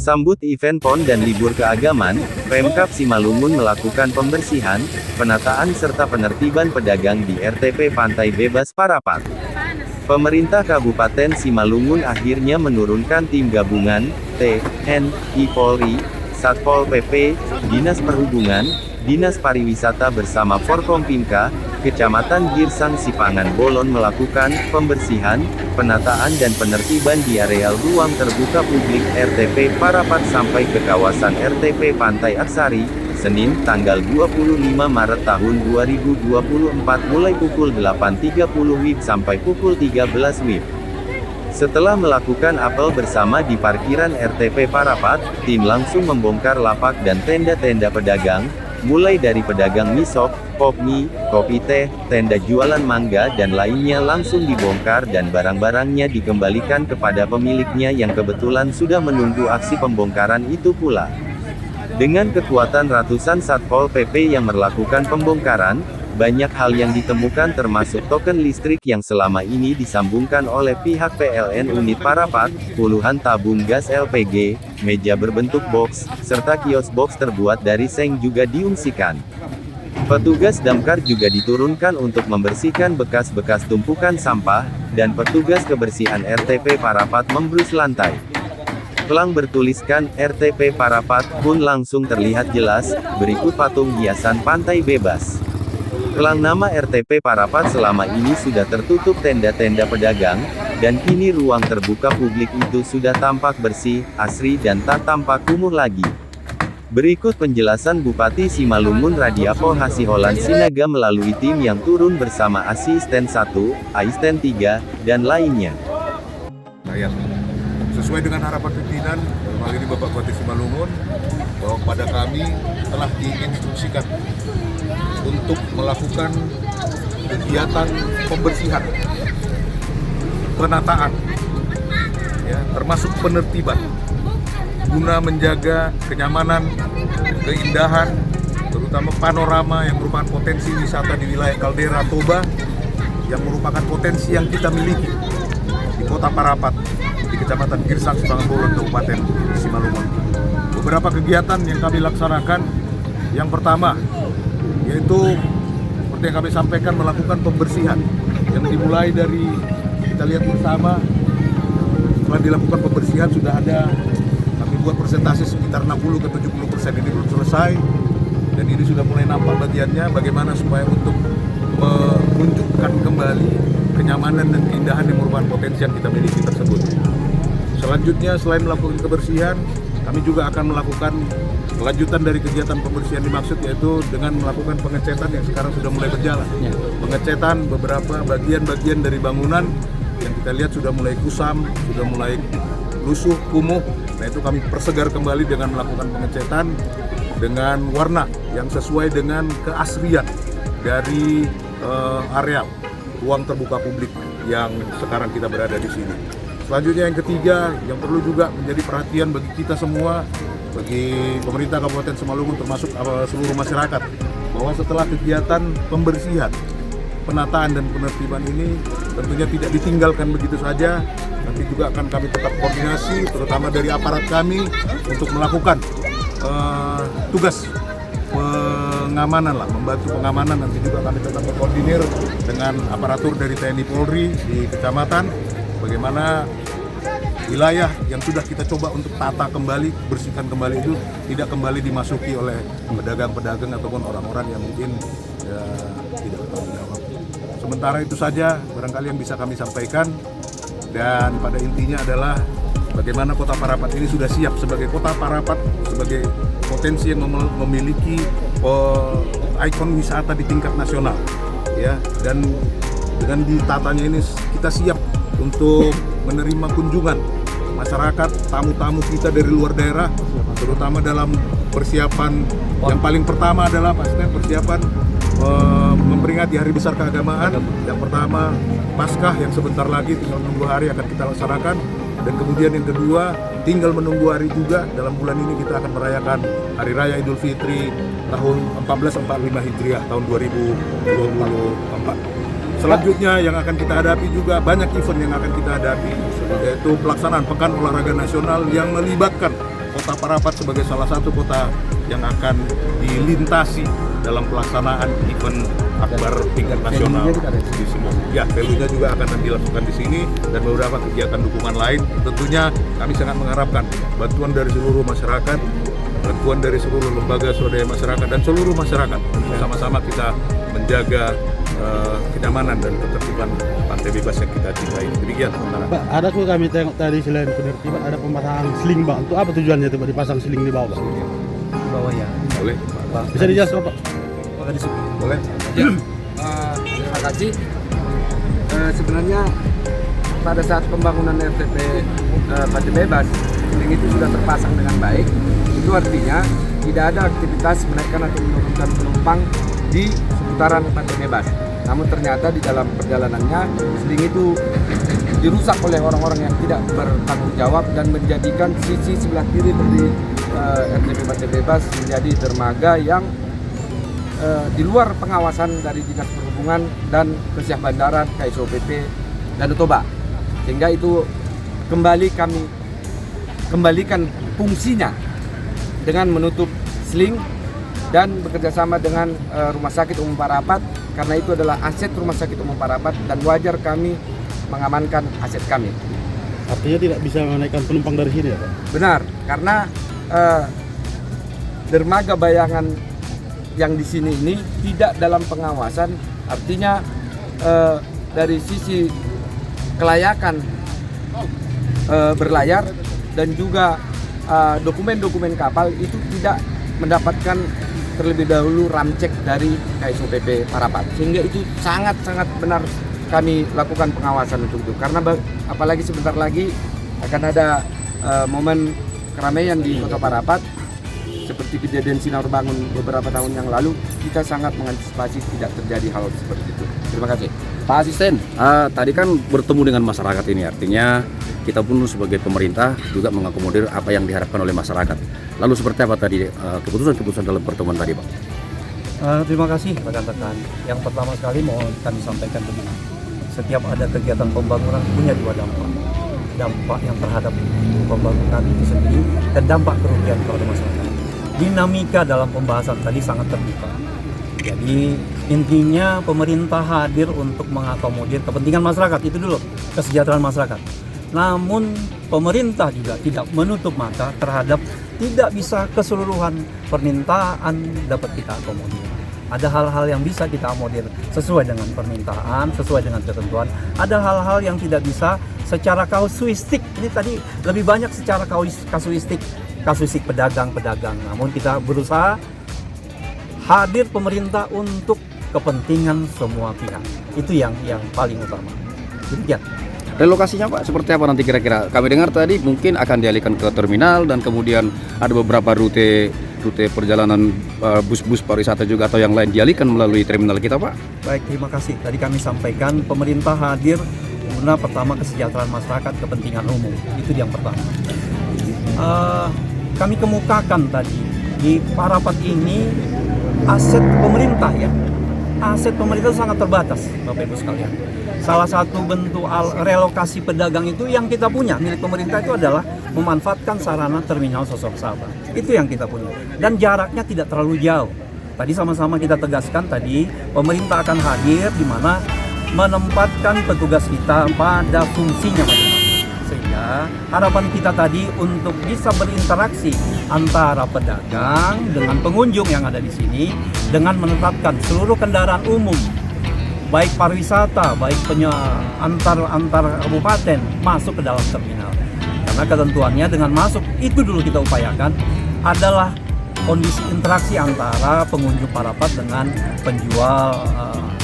Sambut event PON dan libur keagamaan, Pemkab Simalungun melakukan pembersihan, penataan serta penertiban pedagang di RTP Pantai Bebas Parapat. Pemerintah Kabupaten Simalungun akhirnya menurunkan tim gabungan, TNI Polri, Satpol PP, Dinas Perhubungan, Dinas Pariwisata bersama Forkompimka, Kecamatan Girsang Sipangan Bolon melakukan pembersihan, penataan dan penertiban di areal ruang terbuka publik RTP Parapat sampai ke kawasan RTP Pantai Aksari, Senin, tanggal 25 Maret tahun 2024 mulai pukul 8.30 WIB sampai pukul 13 WIB. Setelah melakukan apel bersama di parkiran RTP Parapat, tim langsung membongkar lapak dan tenda-tenda pedagang, mulai dari pedagang mie sop, pop mie, kopi teh, tenda jualan mangga dan lainnya langsung dibongkar dan barang-barangnya dikembalikan kepada pemiliknya yang kebetulan sudah menunggu aksi pembongkaran itu pula. Dengan kekuatan ratusan Satpol PP yang melakukan pembongkaran, banyak hal yang ditemukan termasuk token listrik yang selama ini disambungkan oleh pihak PLN Unit Parapat, puluhan tabung gas LPG, meja berbentuk box, serta kios box terbuat dari seng juga diungsikan. Petugas damkar juga diturunkan untuk membersihkan bekas-bekas tumpukan sampah, dan petugas kebersihan RTP Parapat membrus lantai. Pelang bertuliskan RTP Parapat pun langsung terlihat jelas, berikut patung hiasan pantai bebas. Pelang nama RTP Parapat selama ini sudah tertutup tenda-tenda pedagang, dan kini ruang terbuka publik itu sudah tampak bersih, asri dan tak tampak kumuh lagi. Berikut penjelasan Bupati Simalungun Radiapo Hasiholan Sinaga melalui tim yang turun bersama Asisten 1, Asisten 3, dan lainnya. Sesuai dengan harapan pimpinan, kali ini Bapak Bupati Simalungun, bahwa pada kami telah diinstruksikan untuk melakukan kegiatan pembersihan, penataan, ya, termasuk penertiban, guna menjaga kenyamanan, keindahan, terutama panorama yang merupakan potensi wisata di wilayah Kaldera Toba, yang merupakan potensi yang kita miliki di Kota Parapat, di Kecamatan Girsang Sipangan Bolon, Kabupaten Simalungun. Beberapa kegiatan yang kami laksanakan, yang pertama yaitu seperti yang kami sampaikan, melakukan pembersihan yang dimulai dari, kita lihat bersama, setelah dilakukan pembersihan sudah ada, kami buat persentase sekitar 60 ke 70%, ini belum selesai dan ini sudah mulai nampak bagiannya bagaimana supaya untuk menunjukkan kembali kenyamanan dan keindahan yang merupakan potensi yang kita miliki tersebut. Selanjutnya, selain melakukan kebersihan, kami juga akan melakukan kelanjutan dari kegiatan pembersihan dimaksud, yaitu dengan melakukan pengecetan yang sekarang sudah mulai berjalan. Pengecetan beberapa bagian-bagian dari bangunan yang kita lihat sudah mulai kusam, sudah mulai lusuh, kumuh. Nah, itu kami persegar kembali dengan melakukan pengecetan dengan warna yang sesuai dengan keasrian dari areal ruang terbuka publik yang sekarang kita berada di sini. Selanjutnya yang ketiga, yang perlu juga menjadi perhatian bagi kita semua, bagi pemerintah Kabupaten Simalungun termasuk seluruh masyarakat, bahwa setelah kegiatan pembersihan, penataan dan penertiban ini tentunya tidak ditinggalkan begitu saja. Nanti juga akan kami tetap koordinasi, terutama dari aparat kami, untuk melakukan tugas pengamanan lah, membantu pengamanan. Nanti juga kami tetap berkoordinir dengan aparatur dari TNI Polri di kecamatan, bagaimana wilayah yang sudah kita coba untuk tata kembali, bersihkan kembali itu tidak kembali dimasuki oleh pedagang-pedagang ataupun orang-orang yang mungkin tidak bertanggung jawab. Sementara itu saja barangkali yang bisa kami sampaikan, dan pada intinya adalah bagaimana Kota Parapat ini sudah siap sebagai Kota Parapat, sebagai potensi yang memiliki ikon wisata di tingkat nasional, ya, dan dengan ditatanya ini kita siap untuk menerima kunjungan masyarakat, tamu-tamu kita dari luar daerah, terutama dalam persiapan yang paling pertama adalah pastinya persiapan memperingati Hari Besar Keagamaan. Yang pertama Paskah yang sebentar lagi tinggal menunggu hari akan kita laksanakan, dan kemudian yang kedua tinggal menunggu hari juga, dalam bulan ini kita akan merayakan Hari Raya Idul Fitri tahun 1445 Hijriah tahun 2024. Selanjutnya yang akan kita hadapi juga banyak event yang akan kita hadapi, yaitu pelaksanaan Pekan Olahraga Nasional yang melibatkan Kota kota Parapat sebagai salah satu kota yang akan dilintasi dalam pelaksanaan event akbar tingkat nasional di sini. Ya, value-nya juga akan dilakukan di sini dan beberapa kegiatan dukungan lain. Tentunya kami sangat mengharapkan bantuan dari seluruh masyarakat, bantuan dari seluruh lembaga swadaya masyarakat dan seluruh masyarakat. Sama-sama kita menjaga kenyamanan dan ketertiban pantai bebas yang kita cintai. Demikian sementara. Pak, ada tuh kami tengok tadi selain penertiban ada pemasangan sling, Pak. Untuk apa tujuannya tuh Pak dipasang sling di bawah? Di bawah ya. Boleh? Pak. Bisa dijelaskan Pak? Boleh? Terima kasih. Sebenarnya pada saat pembangunan RTP Pantai Bebas, sling itu sudah terpasang dengan baik. Itu artinya tidak ada aktivitas menaikkan atau menurunkan penumpang di seputaran Pantai Bebas. Namun ternyata di dalam perjalanannya sling itu dirusak oleh orang-orang yang tidak bertanggung jawab dan menjadikan sisi sebelah kiri dari RTP Pantai Bebas menjadi dermaga yang di luar pengawasan dari Dinas Perhubungan dan Kesyah Bandaran, KSOPP, dan Toba. Sehingga itu kembali kami kembalikan fungsinya dengan menutup sling dan bekerjasama dengan Rumah Sakit Umum Parapat, karena itu adalah aset Rumah Sakit Umum Parapat dan wajar kami mengamankan aset kami. Artinya tidak bisa menaikkan penumpang dari sini ya Pak? Benar, karena dermaga bayangan yang di sini ini tidak dalam pengawasan, artinya dari sisi kelayakan berlayar dan juga dokumen-dokumen kapal itu tidak mendapatkan terlebih dahulu ramcek dari KSOPP Parapat, sehingga itu sangat-sangat benar kami lakukan pengawasan untuk itu, karena apalagi sebentar lagi akan ada momen keramaian di Kota Parapat seperti kejadian Sinar Bangun beberapa tahun yang lalu. Kita sangat mengantisipasi tidak terjadi hal seperti itu. Terima kasih. Pak Asisten, tadi kan bertemu dengan masyarakat ini, artinya kita pun sebagai pemerintah juga mengakomodir apa yang diharapkan oleh masyarakat. Lalu seperti apa tadi keputusan-keputusan dalam pertemuan tadi, Pak? Terima kasih rekan-rekan. Yang pertama sekali mau kami sampaikan begini. Setiap ada kegiatan pembangunan punya dua dampak. Dampak yang terhadap pembangunan itu sendiri dan dampak kerugian kepada masyarakat. Dinamika dalam pembahasan tadi sangat terbuka. Jadi intinya pemerintah hadir untuk mengakomodir kepentingan masyarakat, itu dulu, kesejahteraan masyarakat. Namun pemerintah juga tidak menutup mata terhadap tidak bisa keseluruhan permintaan dapat kita akomodir. Ada hal-hal yang bisa kita akomodir sesuai dengan permintaan, sesuai dengan ketentuan. Ada hal-hal yang tidak bisa secara kasuistik. Ini tadi lebih banyak secara kasuistik pedagang-pedagang. Namun kita berusaha hadir pemerintah untuk kepentingan semua pihak. Itu yang paling utama. Demikian. Relokasinya Pak, seperti apa nanti kira-kira? Kami dengar tadi mungkin akan dialihkan ke terminal dan kemudian ada beberapa rute perjalanan bus-bus pariwisata juga atau yang lain dialihkan melalui terminal kita, Pak. Baik, terima kasih. Tadi kami sampaikan pemerintah hadir guna pertama kesejahteraan masyarakat, kepentingan umum. Itu yang pertama. Kami kemukakan tadi di Parapat ini aset pemerintah ya. Aset pemerintah sangat terbatas, Bapak Ibu sekalian. Salah satu bentuk relokasi pedagang itu yang kita punya milik pemerintah itu adalah memanfaatkan sarana terminal Sosok Sabah. Itu yang kita punya. Dan jaraknya tidak terlalu jauh. Tadi sama-sama kita tegaskan tadi pemerintah akan hadir di mana menempatkan petugas kita pada fungsinya masing-masing. Sehingga harapan kita tadi untuk bisa berinteraksi antara pedagang dengan pengunjung yang ada di sini dengan menetapkan seluruh kendaraan umum baik pariwisata, baik antar kabupaten masuk ke dalam terminal. Karena ketentuannya dengan masuk itu dulu kita upayakan adalah kondisi interaksi antara pengunjung Parapat dengan penjual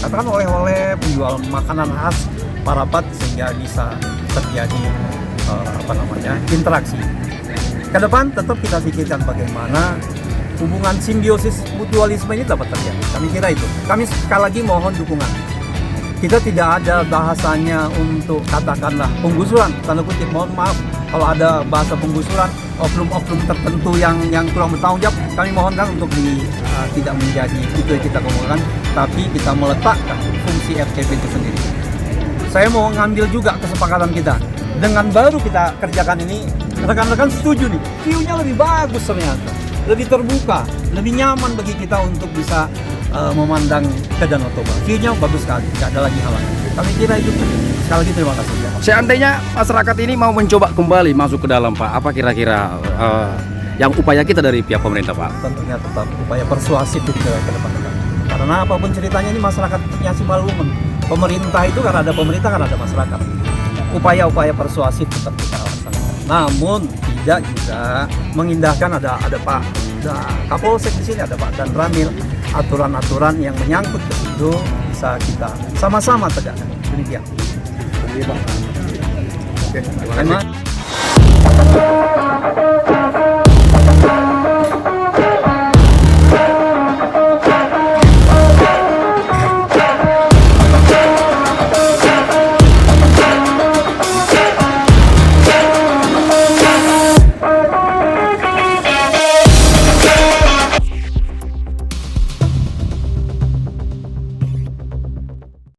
katakan oleh-oleh, penjual makanan khas Parapat sehingga bisa terjadi interaksi. Ke depan tetap kita pikirkan bagaimana hubungan simbiosis mutualisme ini dapat terjadi. Kami kira itu. Kami sekali lagi mohon dukungan. Kita tidak ada bahasanya untuk katakanlah penggusuran, tanda kutip, mohon maaf kalau ada bahasa penggusuran, oknum-oknum tertentu yang kurang bertanggung jawab, kami mohonkan untuk tidak menjadi itu yang kita ngomongkan, tapi kita meletakkan fungsi RTP itu sendiri. Saya mau ngambil juga kesepakatan kita. Dengan baru kita kerjakan ini, rekan-rekan setuju nih, view-nya lebih bagus ternyata, lebih terbuka, lebih nyaman bagi kita untuk bisa memandang ke Danau Toba. View-nya bagus sekali, nggak ada lagi halangan. Kami kira itu penting. Sekali lagi terima kasih. Seandainya masyarakat ini mau mencoba kembali masuk ke dalam, Pak, apa kira-kira yang upaya kita dari pihak pemerintah, Pak? Tentunya tetap upaya persuasif itu ke depan. Karena apapun ceritanya ini masyarakatnya Simalungun. Pemerintah itu kan ada pemerintah, kan ada masyarakat. Upaya-upaya persuasif tetap kita laksanakan. Namun tidak juga mengindahkan ada Kapolsek di sini, ada Pak Dan Ramil, aturan-aturan yang menyangkut ke situ bisa kita sama-sama tegakkan. Demikian. Oke, terima kasih. Terima kasih.